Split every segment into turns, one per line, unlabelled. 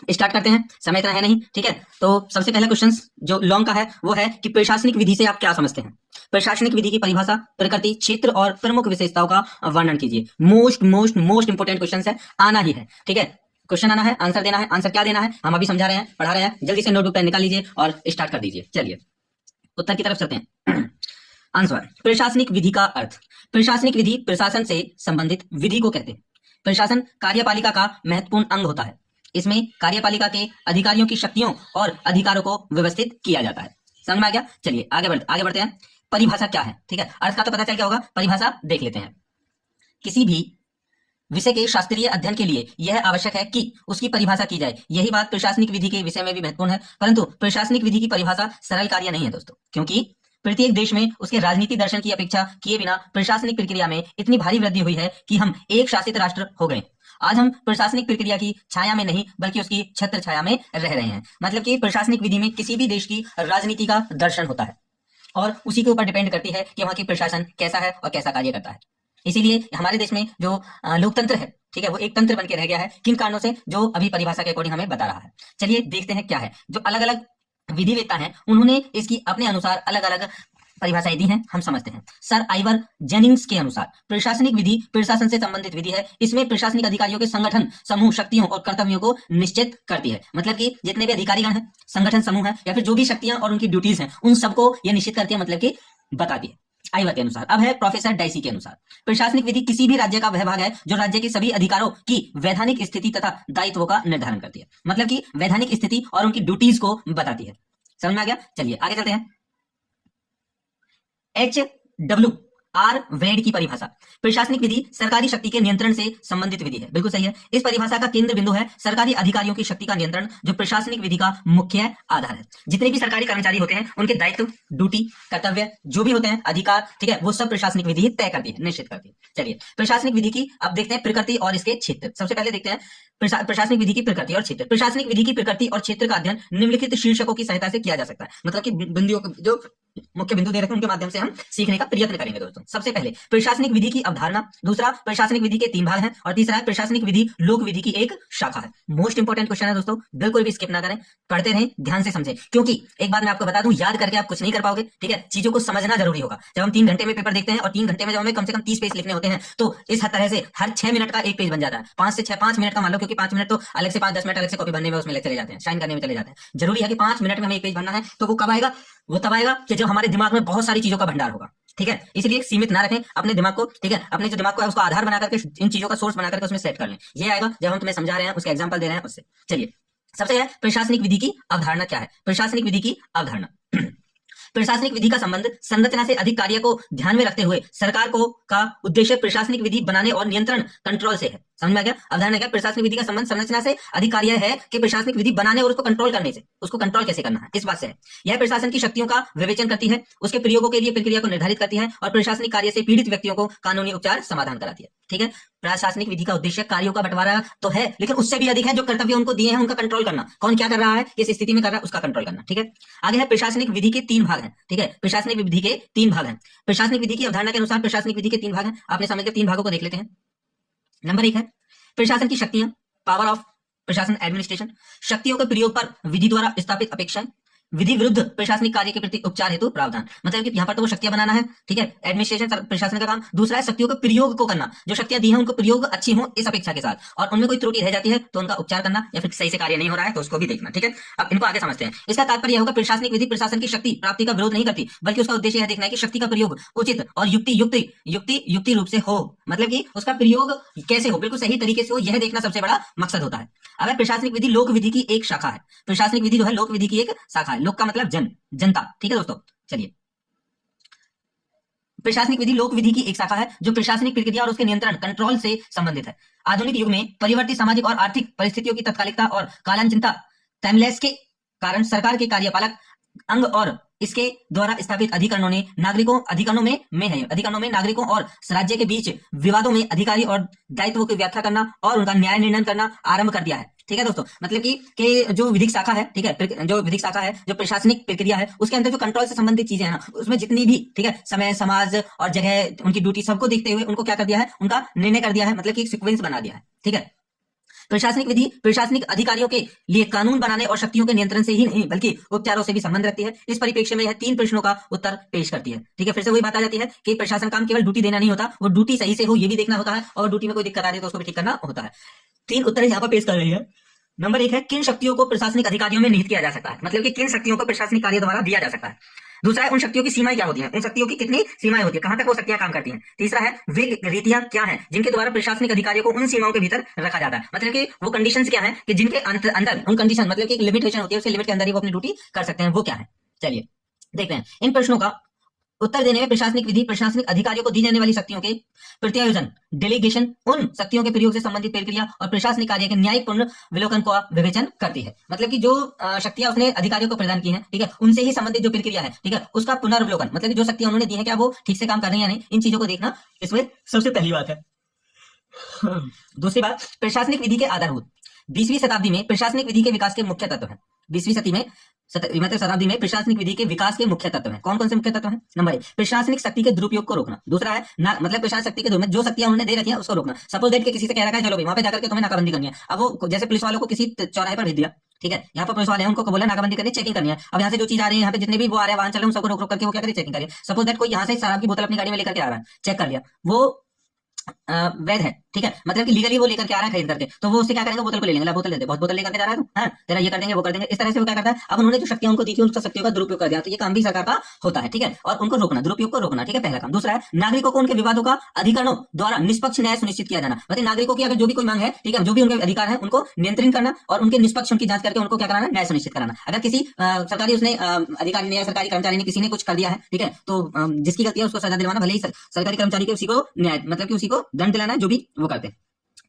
Start करते हैं, समय इतना है नहीं, ठीक है। तो सबसे पहला क्वेश्चन जो लॉन्ग का है वो है कि प्रशासनिक विधि से आप क्या समझते हैं। प्रशासनिक विधि की परिभाषा, प्रकृति, क्षेत्र और प्रमुख विशेषताओं का वर्णन कीजिए। Most most most important question है, आना ही है, ठीक है। क्वेश्चन आना है, आंसर देना है। आंसर क्या देना है हम अभी समझा रहे हैं, पढ़ा रहे हैं, जल्दी से नोटबुक पेन निकाल लीजिए और स्टार्ट कर दीजिए। चलिए उत्तर की तरफ चलते हैं। आंसर, प्रशासनिक विधि का अर्थ। प्रशासनिक विधि प्रशासन से संबंधित विधि को कहते हैं। प्रशासन कार्यपालिका का महत्वपूर्ण अंग होता है। इसमें कार्यपालिका के अधिकारियों की शक्तियों और अधिकारों को व्यवस्थित किया जाता है। समझ में आ गया? चलिए आगे बढ़ते हैं। परिभाषा क्या है, ठीक है। अर्थ का तो पता चल क्या होगा, परिभाषा देख लेते हैं। किसी भी विषय के शास्त्रीय अध्ययन के लिए यह आवश्यक है कि उसकी परिभाषा की जाए। यही बात प्रशासनिक विधि के विषय में भी महत्वपूर्ण है, परंतु प्रशासनिक विधि की परिभाषा सरल कार्य नहीं है दोस्तों, क्योंकि प्रत्येक देश में उसके राजनीति दर्शन की अपेक्षा किए बिना प्रशासनिक प्रक्रिया में इतनी भारी वृद्धि हुई है कि हम एक शासित राष्ट्र हो गए। आज हम प्रशासनिक प्रक्रिया की छाया में नहीं बल्कि उसकी छत्र छाया में रह रहे हैं। मतलब कि प्रशासनिक विधि में किसी भी देश की राजनीति का दर्शन होता है और उसी के ऊपर डिपेंड करती है कि वहां की प्रशासन कैसा है और कैसा कार्य करता है। इसीलिए हमारे देश में जो लोकतंत्र है, ठीक है, वो एक तंत्र बन के रह गया है। किन कारणों से, जो अभी परिभाषा के अकॉर्डिंग हमें बता रहा है। चलिए देखते हैं क्या है। जो अलग अलग विधिवेत्ता हैं उन्होंने इसकी अपने अनुसार अलग अलग परिभाषाएं दी हैं, हम समझते हैं। सर आइवर जेनिंग्स के अनुसार प्रशासनिक विधि प्रशासन से संबंधित विधि है। इसमें प्रशासनिक अधिकारियों के संगठन, समूह, शक्तियों और कर्तव्यों को निश्चित करती है। मतलब कि जितने भी अधिकारीगण हैं, संगठन समूह है या फिर जो भी शक्तियां और उनकी ड्यूटीज हैं, उन सबको यह निश्चित करती है, मतलब कि बताती है आइवर के अनुसार। अब है प्रोफेसर डाइसी के अनुसार, प्रशासनिक विधि किसी भी राज्य का वह भाग है जो राज्य के सभी अधिकारों की वैधानिक स्थिति तथा दायित्वों का निर्धारण करती है। मतलब कि वैधानिक स्थिति और उनकी ड्यूटीज को बताती है। समझ में आ गया? चलिए आगे चलते हैं। HWR वेड की परिभाषा, प्रशासनिक विधि सरकारी शक्ति के नियंत्रण से संबंधित विधि है। बिल्कुल सही है। इस परिभाषा का केंद्र बिंदु है सरकारी अधिकारियों की शक्ति का नियंत्रण, जो प्रशासनिक विधि का मुख्य आधार है। जितने भी सरकारी कर्मचारी होते हैं उनके दायित्व, ड्यूटी, कर्तव्य जो भी होते हैं, अधिकार, ठीक है, वो सब प्रशासनिक विधि तय करती है, निश्चित करती है। चलिए प्रशासनिक विधि की अब देखते हैं प्रकृति और इसके क्षेत्र। सबसे पहले देखते हैं प्रशासनिक विधि की प्रकृति और क्षेत्र। प्रशासनिक विधि की प्रकृति और क्षेत्र का अध्ययन निम्नलिखित शीर्षकों की सहायता से किया जा सकता है। मतलब कि बिंदुओं जो मुख्य बिंदु दे रखे हैं उनके माध्यम से हम सीखने का प्रयत्न करेंगे दोस्तों। सबसे पहले प्रशासनिक विधि की अवधारणा, दूसरा प्रशासनिक विधि के 3 भाग हैं और तीसरा है प्रशासनिक विधि लोक विधि की एक शाखा है। मोस्ट इंपोर्टेंट क्वेश्चन है दोस्तों, बिल्कुल भी स्किप ना करें, पढ़ते रहें, ध्यान से समझें, क्योंकि एक बात मैं आपको बता दूं, याद करके आप कुछ नहीं कर पाओगे, ठीक है। चीजों को समझना जरूरी होगा। जब हम 3 घंटे में पेपर देखते हैं और 3 घंटे में जब हमें कम से कम 30 पेज लिखने होते हैं, तो इस तरह से हर 6 मिनट का एक पेज बन जाता है। 5 से 6, 5 मिनट का मान लो, क्योंकि 5 मिनट तो अलग से 5-10 मिनट अलग से कॉपी बनने में उसमें चले जाते हैं, साइन करने में चले जाते हैं। जरूरी है कि 5 मिनट में हमें एक पेज बनना है। तो वो कब आएगा? वो तब आएगा कि जब हमारे दिमाग में बहुत सारी चीजों का भंडार होगा, ठीक है। इसलिए सीमित ना रखें अपने दिमाग को, ठीक है। अपने जो दिमाग को है उसको आधार बना करके, इन चीजों का सोर्स बना करके उसमें सेट कर लें। ये आएगा जब हम तुम्हें समझा रहे हैं, उसका एग्जांपल दे रहे हैं उससे। चलिए सबसे है प्रशासनिक विधि की अवधारणा क्या है। प्रशासनिक विधि की अवधारणा, प्रशासनिक विधि का संबंध संरचना से अधिक कार्य को ध्यान में रखते हुए सरकार को का उद्देश्य प्रशासनिक विधि बनाने और नियंत्रण, कंट्रोल से है। समझ में आ गया? अवधारणा क्या? प्रशासनिक विधि का संबंध संरचना से अधिक कार्य है कि प्रशासनिक विधि बनाने और उसको कंट्रोल करने से, उसको कंट्रोल कैसे करना है, इस बात से है। यह प्रशासन की शक्तियों का विवेचन करती है, उसके प्रयोगों के लिए प्रक्रिया को निर्धारित करती है और प्रशासनिक कार्य से पीड़ित व्यक्तियों को कानूनी उपचार समाधान कराती है, ठीक है। प्रशासनिक विधि का उद्देश्य कार्यों का बंटवारा तो है, लेकिन उससे भी अधिक है, जो कर्तव्य उनको दिए हैं उनका कंट्रोल करना, कौन क्या कर रहा है, किस स्थिति में कर रहा है, उसका कंट्रोल करना, ठीक है। आगे है प्रशासनिक विधि के 3 भाग हैं, ठीक है। प्रशासनिक विधि के 3 भाग हैं। प्रशासनिक विधि की अवधारणा के अनुसार प्रशासनिक विधि के 3 भाग हैं। आपने समझ के 3 भागों को देख लेते हैं। नंबर 1 है प्रशासन की शक्तियां, पावर ऑफ प्रशासन एडमिनिस्ट्रेशन, शक्तियों के प्रयोग पर विधि द्वारा स्थापित अपेक्षाएं, विधि विरुद्ध प्रशासनिक कार्य के प्रति उपचार हेतु प्रावधान। मतलब कि यहाँ पर तो वो शक्तियां बनाना है, ठीक है, एडमिनिस्ट्रेशन प्रशासन का काम। दूसरा है शक्तियों के प्रयोग को करना, जो शक्तियां दी हैं उनको प्रयोग अच्छी हो इस अपेक्षा के साथ, और उनमें कोई त्रुटि रह जाती है तो उनका उपचार करना, या फिर सही से कार्य नहीं हो रहा है तो उसको भी देखना, ठीक है। अब इनको आगे समझते हैं। इसका तात्पर्य होगा प्रशासनिक विधि प्रशासन की शक्ति प्राप्ति का विरोध नहीं करती, बल्कि उसका उद्देश्य यह देखना है कि शक्ति का प्रयोग उचित और युक्ति रूप से हो। मतलब कि उसका प्रयोग कैसे हो, बिल्कुल सही तरीके से हो, यह देखना सबसे बड़ा मकसद होता है। अब प्रशासनिक विधि लोक विधि की एक शाखा है। प्रशासनिक विधि जो है लोक विधि की एक शाखा है। लोक का मतलब जनता, ठीक है दोस्तों। चलिए प्रशासनिक विधि लोक विधि की एक शाखा है जो प्रशासनिक प्रक्रिया और उसके नियंत्रण, कंट्रोल से संबंधित है। आधुनिक युग में परिवर्तित सामाजिक और आर्थिक परिस्थितियों की तत्कालिकता और कालांचिंता टाइमलेस के कारण सरकार के कार्यपालक अंग और इसके द्वारा स्थापित अधिकरणों में नागरिकों और राज्य के बीच विवादों में अधिकारी और दायित्वों की व्याख्या करना और उनका न्याय निर्णय करना आरंभ कर दिया है, ठीक है दोस्तों। मतलब कि जो विधिक शाखा है, ठीक है, जो विधिक शाखा है, जो प्रशासनिक प्रक्रिया है, उसके अंदर जो कंट्रोल से संबंधित चीजें हैं ना, उसमें जितनी भी, ठीक है, समय, समाज और जगह, उनकी ड्यूटी सबको देखते हुए उनको क्या कर दिया है, उनका निर्णय कर दिया है। मतलब कि एक सीक्वेंस बना दिया है, ठीक है। प्रशासनिक विधि प्रशासनिक अधिकारियों के लिए कानून बनाने और शक्तियों के नियंत्रण से ही नहीं बल्कि उपचारों से भी संबंध रखती है। इस परिप्रेक्ष्य में यह 3 प्रश्नों का उत्तर पेश करती है। ठीक है, फिर से वही बात आ जाती है कि प्रशासन काम केवल ड्यूटी देना नहीं होता, वो ड्यूटी सही से हो ये भी देखना होता है, और ड्यूटी में कोई दिक्कत आ रही है तो उसको भी ठीक करना होता है। 3 उत्तर यहाँ पर पेश कर रही है। नंबर 1 है, किन शक्तियों को प्रशासनिक अधिकारियों में निहित किया जा सकता है, मतलब कि किन शक्तियों को प्रशासनिक कार्य द्वारा दिया जा सकता है। दूसरा है, उन शक्तियों की सीमाएं क्या होती हैं, उन शक्तियों की कितनी सीमाएं होती है, कहां तक वो शक्तियां काम करती हैं। तीसरा है, वे रीतियां क्या हैं जिनके द्वारा प्रशासनिक अधिकारियों को उन सीमाओं के भीतर रखा जाता है, मतलब कि वो कंडीशंस क्या हैं कि जिनके अंदर उन कंडीशन मतलब कि एक लिमिटेशन होती है, उस लिमिट के अंदर ही वो अपनी ड्यूटी कर सकते हैं, वो क्या है। चलिए देखते हैं। इन प्रश्नों का उत्तर देने में प्रशासनिक विधि प्रशासनिक अधिकारियों को दी जाने वाली शक्तियों के प्रत्यायोजन डेलीगेशन, उन शक्तियों के प्रयोग से संबंधित प्रक्रिया और प्रशासनिक कार्य के न्यायिक पुनर्विलोकन का विवेचन करती है। मतलब कि जो शक्तियां उसने अधिकारियों को प्रदान की हैं, ठीक है, उनसे ही संबंधित जो प्रक्रिया है, ठीक है, उसका पुनर्विलोकन, मतलब कि जो शक्तियां उन्होंने दी है क्या वो ठीक से काम कर रही है या नहीं, इन चीजों को देखना इसमें सबसे पहली बात है। दूसरी बात, प्रशासनिक विधि के आधारभूत। 20वीं शताब्दी में प्रशासनिक विधि के विकास के मुख्य तत्व हैं। 20वीं शताब्दी में प्रशासनिक विधि के विकास के मुख्य तत्व हैं। कौन कौन से मुख्य तत्व हैं? नंबर 1, प्रशासनिक शक्ति के दुरुपयोग को रोकना। दूसरा है मतलब प्रशासनिक शक्ति के दुरुपयोग, जो शक्तियां उन्होंने दे रखी हैं उसको रोकना। सपोज दैट कि किसी से कह रखा है चलो भाई वहां पे जाकर के तुम्हें नाकाबंदी करनी है, अब वो जैसे पुलिस वालों को किसी चौराहे पर भेज दिया, ठीक है, यहाँ पर पुलिस वाले हैं, उनको बोला नाकाबंदी करनी, चेकिंग करनी है। अब यहाँ से जो चीज आ रही है, यहाँ पे जितने भी वो आ रहे हैं वाहन चल रहे हैं, सबको रोक रोक करके वो क्या करिए, चेकिंग करिए। सपोज दैट कोई यहाँ से शराब की बोतल अपनी गाड़ी में लेकर के आ रहा है, चेक कर लिया, वो वैध है, ठीक है, मतलब कि लीगली वो लेकर के आ रहा है खरीद करके, तो वो उससे क्या करेंगे, बोतल को ले लेंगे, बोतल ले दे, बहुत बोतल लेकर के जा रहा है तो तेरा ये कर देंगे वो कर देंगे, इस तरह से वो क्या करता है। अब उन्होंने जो शक्तियां उनको दी थी, उन शक्तियों का दुरुपयोग कर दिया, तो ये काम भी सरकार का होता है, ठीक है, और उनको रोकना, दुरुपयोग को रोकना, ठीक है, पहला काम। दूसरा है, नागरिकों को उनके विवादों का अधिकारियों द्वारा निष्पक्ष न्याय सुनिश्चित किया जाना, मतलब नागरिकों की अगर जो भी कोई मांग है, ठीक है, जो भी उनके अधिकार है उनको नियंत्रित करना और उनके निष्पक्ष उनकी जांच करके उनको क्या कराना, न्याय सुनिश्चित कराना। अगर किसी सरकारी उसने अधिकारी ने या सरकारी कर्मचारी ने किसी ने कुछ कर दिया है, ठीक है, तो जिसकी गलती है उसको सजा दिलवाना, भले ही सरकारी कर्मचारी के उसी को न्याय मतलब कि उसी को दंड दिलाना है जो भी वो करते हैं।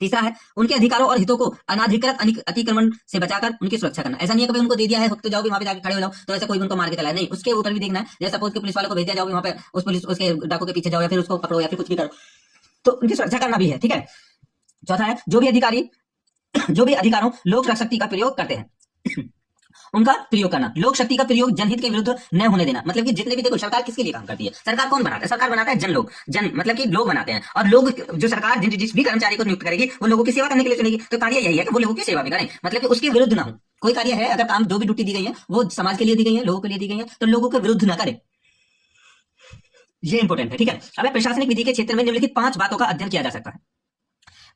तीसरा है, उनके अधिकारों और हितों को अनाधिकृत अतिक्रमण से बचाकर उनकी सुरक्षा करना। ऐसा नहीं है कि उनको दे दिया है तो जाओ भी वहां पे जाके खड़े हो जाओ, तो ऐसा कोई उनको मार के चला नहीं, उसके ऊपर भी देखना है। जैसे सपोज के पुलिस वालों को भेज दिया, जाओ वहां पे उस पुलिस उसके डाकू के पीछे जाओ या फिर उसको पकड़ो या फिर कुछ भी करो, तो उनकी सुरक्षा करना भी है, ठीक है। चौथा है, जो भी अधिकारों लोक शक्ति का प्रयोग करते हैं उनका प्रयोग करना। लोक शक्ति का प्रयोग जनहित के विरुद्ध न होने देना, मतलब कि जितने भी, देखो सरकार किसके लिए काम करती है, सरकार कौन बनाता है, सरकार बनाता है जन मतलब कि लोग बनाते हैं, और लोग जो सरकार जिस भी कर्मचारी को नियुक्त करेगी वो लोगों की सेवा करने के लिए चुनेगी, तो कार्य यही है कि वो लोगों की सेवा भी करें, मतलब कि उसके विरुद्ध ना हो। कोई कार्य है, अगर काम जो भी ड्यूटी दी गई है वो समाज के लिए दी गई है, लोगों के लिए दी गई है, तो लोगों के विरुद्ध ना करे, ये इंपॉर्टेंट है, ठीक है। अब प्रशासनिक विधि के क्षेत्र में निम्नलिखित 5 बातों का अध्ययन किया जा सकता है।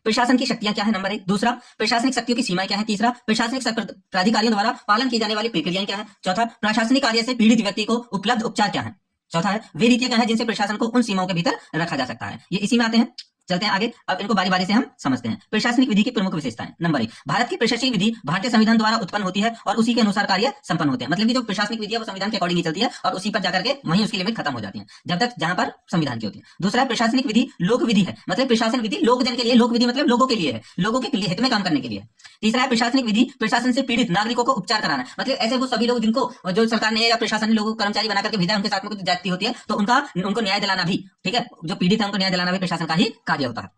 प्रशासन की शक्तियां क्या है, नंबर 1। दूसरा, प्रशासनिक शक्तियों की सीमाएं क्या है। तीसरा, प्रशासनिक प्राधिकारियों द्वारा पालन की जाने वाली प्रक्रियाएं क्या है। चौथा, प्रशासनिक कार्य से पीड़ित व्यक्ति को उपलब्ध उपचार क्या है। चौथा है, वे रीतियां क्या है जिनसे प्रशासन को उन सीमाओं के भीतर रखा जा सकता है। ये इसी में आते हैं, चलते हैं आगे। अब इनको बारी बारी से हम समझते हैं। प्रशासनिक विधि की प्रमुख विशेषताएं। नंबर 1, भारत की प्रशासनिक विधि भारतीय संविधान द्वारा उत्पन्न होती है और उसी के अनुसार कार्य संपन्न होते हैं, मतलब कि जो प्रशासनिक विधि है वो संविधान के अकॉर्डिंग ही चलती है और उसी पर जाकर के वहीं उसकी लिमिट खत्म हो जाती है, जब तक जहां पर संविधान की होती है। दूसरा, प्रशासनिक विधि लोक विधि है, मतलब प्रशासन विधि लोक जन के लिए, लोक विधि मतलब लोगों के लिए है, लोगों के हित में काम करने के लिए। तीसरा है, प्रशासनिक विधि प्रशासन से पीड़ित नागरिकों को उपचार कराना, मतलब ऐसे वो सभी लोग जिनको जो सरकार ने या प्रशासन ने लोगों को कर्मचारी बना करके भेजा, उनके साथ में कुछ जाति होती है, तो उनको न्याय दिलाना भी, ठीक है, जो पीड़ित है उनको न्याय दिलाना भी प्रशासन का ही कार्य होता है।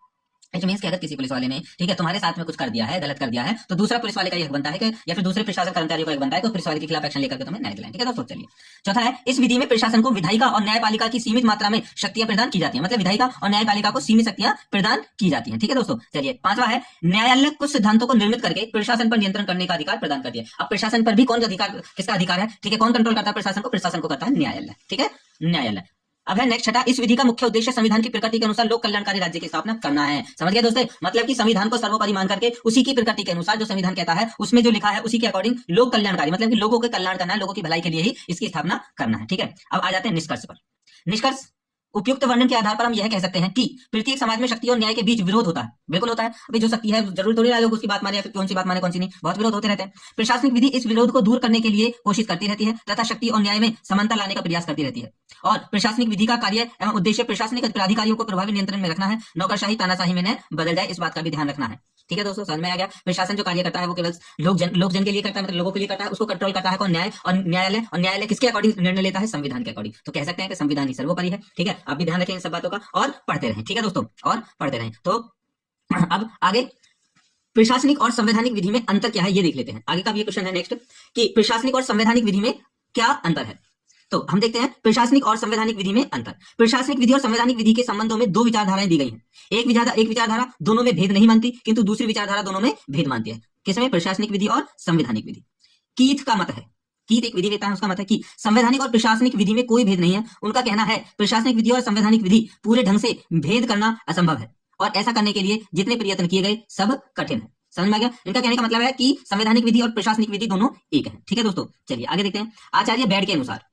इट मींस कि अगर किसी पुलिस वाले ने, ठीक है, तुम्हारे साथ में कुछ कर दिया है, गलत कर दिया है, तो दूसरा पुलिस वाले का हक बनता है कि या फिर दूसरे प्रशासन कर्मचारियों का हक बनता है कि पुलिस वाले के खिलाफ एक्शन लेकर के तुम्हें न्याय दिलाएं, ठीक है दोस्तों। चलिए, चौथा है, इस विधि में प्रशासन को विधायिका और न्यायपालिका की सीमित मात्रा में शक्तियां प्रदान की जाती है, मतलब विधायिका और न्यायपालिका को सीमित शक्तियां प्रदान की जाती हैं, ठीक है दोस्तों। चलिए, पांचवा है, न्यायालय कुछ सिद्धांतों को निर्मित करके प्रशासन पर नियंत्रण करने का अधिकार प्रदान करती है। अब प्रशासन पर भी कौन अधिकार, किसका अधिकार है, ठीक है, कौन कंट्रोल करता है प्रशासन को, प्रशासन को करता है न्यायालय, ठीक है, न्यायालय। अब है नेक्स्ट छठा, इस विधि का मुख्य उद्देश्य संविधान की प्रकृति के अनुसार लोक कल्याणकारी राज्य की स्थापना करना है। समझ गए दोस्तों, मतलब कि संविधान को सर्वोपरि मान करके उसी की प्रकृति के अनुसार जो संविधान कहता है उसमें जो लिखा है उसी के अकॉर्डिंग लोक कल्याणकारी, मतलब कि लोगों के कल्याण करना है, लोगों की भलाई के लिए ही इसकी स्थापना करना है, ठीक है। अब आ जाते हैं निष्कर्ष पर। निष्कर्ष, उपयुक्त वर्णन के आधार पर हम यह कह सकते हैं कि प्रत्येक समाज में शक्ति और न्याय के बीच विरोध होता है, बिल्कुल होता है। अभी जो शक्ति है जरूर थोड़ी ना लोग उसकी बात माने या फिर कौन सी बात माने कौन सी नहीं, बहुत विरोध होते रहते हैं। प्रशासनिक विधि इस विरोध को दूर करने के लिए कोशिश करती रहती है तथा शक्ति और न्याय में समानता लाने का प्रयास करती रहती है। और प्रशासनिक विधि का कार्य एवं उद्देश्य प्रशासनिक प्राधिकारियों को प्रभावी नियंत्रण में रखना है, नौकरशाही तानाशाही में न बदल जाए, इस बात का भी ध्यान रखना है, ठीक है दोस्तों। समझ में आ गया। प्रशासन जो कार्य करता है वो केवल लोक जन के लिए करता है, मतलब लोगों के लिए करता है, उसको कंट्रोल करता है कौन, न्याय। और न्यायालय किसके अकॉर्डिंग निर्णय लेता है, संविधान के अकॉर्डिंग। तो कह सकते हैं कि संविधान ही सर्वोपरि है, ठीक है। आप भी ध्यान रखें इन सब बातों का और पढ़ते रहें, ठीक है दोस्तों, और पढ़ते रहें। तो अब आगे प्रशासनिक और संवैधानिक विधि में अंतर क्या है ये देख लेते हैं। आगे का भी क्वेश्चन है नेक्स्ट, कि प्रशासनिक और संवैधानिक विधि में क्या अंतर है। तो हम देखते हैं प्रशासनिक और संवैधानिक विधि में अंतर। प्रशासनिक विधि और संवैधानिक विधि के संबंधों में दो विचारधाराएं दी गई हैं। एक विचारधारा दोनों में भेद नहीं मानती, किंतु दूसरी विचारधारा दोनों में भेद मानती है। किसमें? प्रशासनिक विधि और संवैधानिक विधि। कीथ का मत है, कीथ एक विधि देता है, उसका मत है कि संवैधानिक और प्रशासनिक विधि में कोई भेद नहीं है। उनका कहना है प्रशासनिक विधि और संवैधानिक विधि पूरे ढंग से भेद करना असंभव है और ऐसा करने के लिए जितने प्रयत्न किए गए सब कठिन है। समझ में आ गया? इनका कहने का मतलब है कि संवैधानिक विधि और प्रशासनिक विधि दोनों एक है। ठीक है दोस्तों, चलिए आगे देखते हैं। आचार्य बेड के अनुसार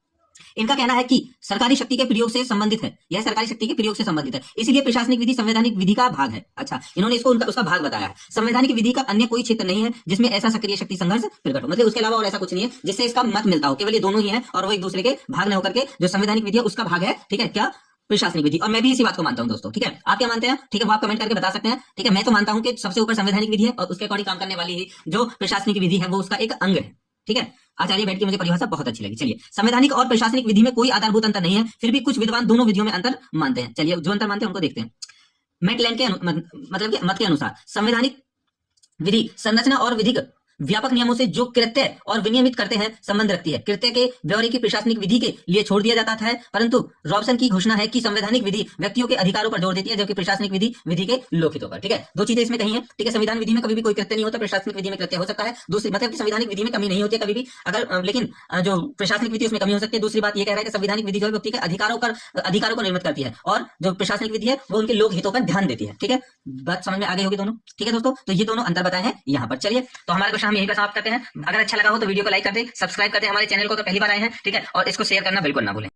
इनका कहना है कि सरकारी शक्ति के प्रयोग से संबंधित है, यह सरकारी शक्ति के प्रयोग से संबंधित है, इसलिए प्रशासनिक विधि संवैधानिक विधि का भाग है। अच्छा, इन्होंने इसको उसका भाग बताया है। संवैधानिक विधि का अन्य कोई क्षेत्र नहीं है जिसमें ऐसा सक्रिय शक्ति संघर्ष प्रकट हो, मतलब उसके अलावा और ऐसा कुछ नहीं है जिससे इसका मत मिलता हो, केवल ये दोनों ही है और वो एक दूसरे के भाग न होकर के जो संवैधानिक विधि है उसका भाग है। ठीक है, क्या? प्रशासनिक विधि। और मैं भी इसी बात को मानता हूं दोस्तों। ठीक है, आप क्या मानते हैं? ठीक है, वो आप कमेंट करके बता सकते हैं। ठीक है, मैं तो मानता हूं कि सबसे ऊपर संवैधानिक विधि है और उसके अकॉर्डिंग काम करने वाली ही जो प्रशासनिक विधि है वो उसका एक अंग है। ठीक है, आचार्य बेड की मुझे परिभाषा बहुत अच्छी लगी। चलिए, संवैधानिक और प्रशासनिक विधि में कोई आधारभूत अंतर नहीं है, फिर भी कुछ विद्वान दोनों विधियों में अंतर मानते हैं। चलिए, जो अंतर मानते हैं उनको देखते हैं। मैकलेन के मतलब के मत के अनुसार संवैधानिक विधि संरचना और विधिक व्यापक नियमों से जो कृत्य और विनियमित करते हैं संबंध रखती है। कृत्य के ब्यौरे की प्रशासनिक विधि के लिए छोड़ दिया जाता है, परंतु रॉबसन की घोषणा है कि संवैधानिक विधि व्यक्तियों के अधिकारों पर जोर देती है जबकि प्रशासनिक विधि के लोकहितों पर। ठीक है, दो चीजें इसमें कही हैं। ठीक है, संविधान विधि में कभी भी कोई कृत्य नहीं होता, प्रशासनिक विधि में कृत्य हो सकता है। दूसरी मतलब कि संवैधानिक विधि में कमी नहीं होती है कभी भी, अगर लेकिन जो प्रशासनिक विधि उसमें कमी हो सकती है। दूसरी बात ये कह रहा है कि संवैधानिक विधि जो व्यक्ति के अधिकारों को निर्मित करती है और जो प्रशासनिक विधि है वो उनके लोक हितों पर ध्यान देती है। ठीक है, बात समझ में आ गई होगी दोनों। ठीक है दोस्तों, तो ये दोनों अंतर बताए हैं यहाँ पर। चलिए, तो हमारे क्वेश्चन हम यहीं पर समाप्त करते हैं। अगर अच्छा लगा हो तो वीडियो को लाइक कर दे, सब्सक्राइब कर दे हमारे चैनल को, तो पहली बार आए हैं। ठीक है, और इसको शेयर करना बिल्कुल ना भूलें।